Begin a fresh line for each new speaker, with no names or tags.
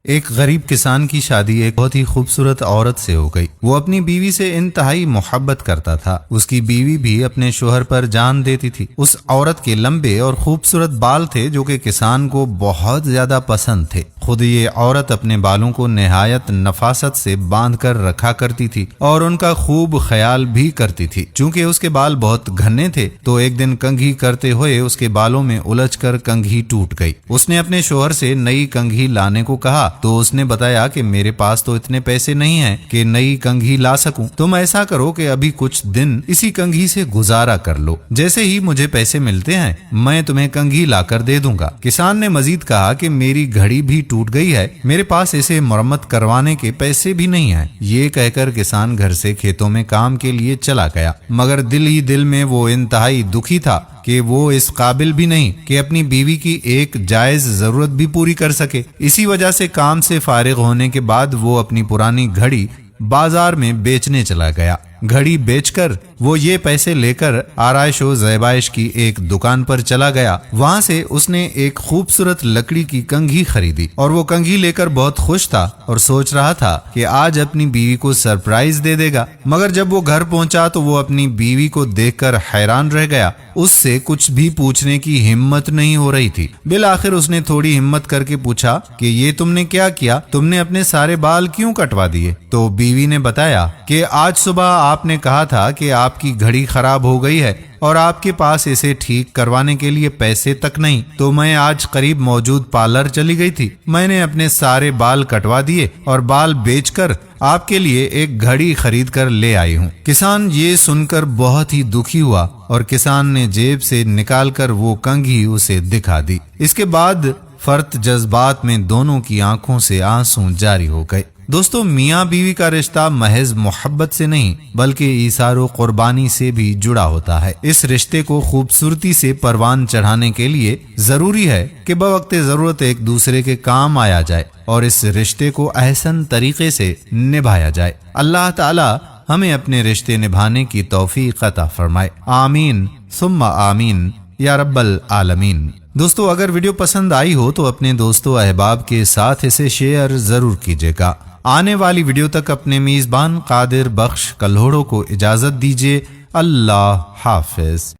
ایک غریب کسان کی شادی ایک بہت ہی خوبصورت عورت سے ہو گئی۔ وہ اپنی بیوی سے انتہائی محبت کرتا تھا۔ اس کی بیوی بھی اپنے شوہر پر جان دیتی تھی۔ اس عورت کے لمبے اور خوبصورت بال تھے جو کہ کسان کو بہت زیادہ پسند تھے۔ خود یہ عورت اپنے بالوں کو نہایت نفاست سے باندھ کر رکھا کرتی تھی اور ان کا خوب خیال بھی کرتی تھی۔ چونکہ اس کے بال بہت گھنے تھے تو ایک دن کنگھی کرتے ہوئے اس کے بالوں میں الجھ کر کنگھی ٹوٹ گئی۔ اس نے اپنے شوہر سے نئی کنگھی لانے کو کہا تو اس نے بتایا کہ میرے پاس تو اتنے پیسے نہیں ہیں کہ نئی کنگھی لا سکوں۔ تم ایسا کرو کہ ابھی کچھ دن اسی کنگھی سے گزارا کر لو، جیسے ہی مجھے پیسے ملتے ہیں میں تمہیں کنگھی لا کر دے دوں گا۔ کسان نے مزید کہا کہ میری گھڑی بھی ٹوٹ گئی ہے، میرے پاس اسے مرمت کروانے کے پیسے بھی نہیں ہیں۔ یہ کہہ کر کسان گھر سے کھیتوں میں کام کے لیے چلا گیا، مگر دل ہی دل میں وہ انتہائی دکھی تھا کہ وہ اس قابل بھی نہیں کہ اپنی بیوی کی ایک جائز ضرورت بھی پوری کر سکے۔ اسی وجہ سے کام سے فارغ ہونے کے بعد وہ اپنی پرانی گھڑی بازار میں بیچنے چلا گیا۔ گھڑی بیچ کر وہ یہ پیسے لے کر آرائش و زیبائش کی ایک دکان پر چلا گیا۔ وہاں سے اس نے ایک خوبصورت لکڑی کی کنگھی خریدی اور وہ کنگھی لے کر بہت خوش تھا اور سوچ رہا تھا کہ آج اپنی بیوی کو سرپرائز دے دے گا۔ مگر جب وہ گھر پہنچا تو وہ اپنی بیوی کو دیکھ کر حیران رہ گیا۔ اس سے کچھ بھی پوچھنے کی ہمت نہیں ہو رہی تھی۔ بالآخر اس نے تھوڑی ہمت کر کے پوچھا کہ یہ تم نے کیا کیا؟ تم نے اپنے سارے بال کیوں کٹوا دیے؟ تو بیوی نے بتایا کہ آج صبح آپ نے کہا تھا کہ آپ کی گھڑی خراب ہو گئی ہے اور آپ کے پاس اسے ٹھیک کروانے کے لیے پیسے تک نہیں، تو میں آج قریب موجود پارلر چلی گئی تھی۔ میں نے اپنے سارے بال کٹوا دیے اور بال بیچ کر آپ کے لیے ایک گھڑی خرید کر لے آئی ہوں۔ کسان یہ سن کر بہت ہی دکھی ہوا اور کسان نے جیب سے نکال کر وہ کنگھی اسے دکھا دی۔ اس کے بعد فرط جذبات میں دونوں کی آنکھوں سے آنسو جاری ہو گئے۔ دوستو، میاں بیوی کا رشتہ محض محبت سے نہیں بلکہ ایثار و قربانی سے بھی جڑا ہوتا ہے۔ اس رشتے کو خوبصورتی سے پروان چڑھانے کے لیے ضروری ہے کہ بوقت ضرورت ایک دوسرے کے کام آیا جائے اور اس رشتے کو احسن طریقے سے نبھایا جائے۔ اللہ تعالی ہمیں اپنے رشتے نبھانے کی توفیق عطا فرمائے، آمین ثم آمین یا رب العالمین۔ دوستو، اگر ویڈیو پسند آئی ہو تو اپنے دوستو احباب کے ساتھ اسے شیئر ضرور کیجیے گا۔ آنے والی ویڈیو تک اپنے میزبان قادر بخش کلہوڑو کو اجازت دیجیے۔ اللہ حافظ۔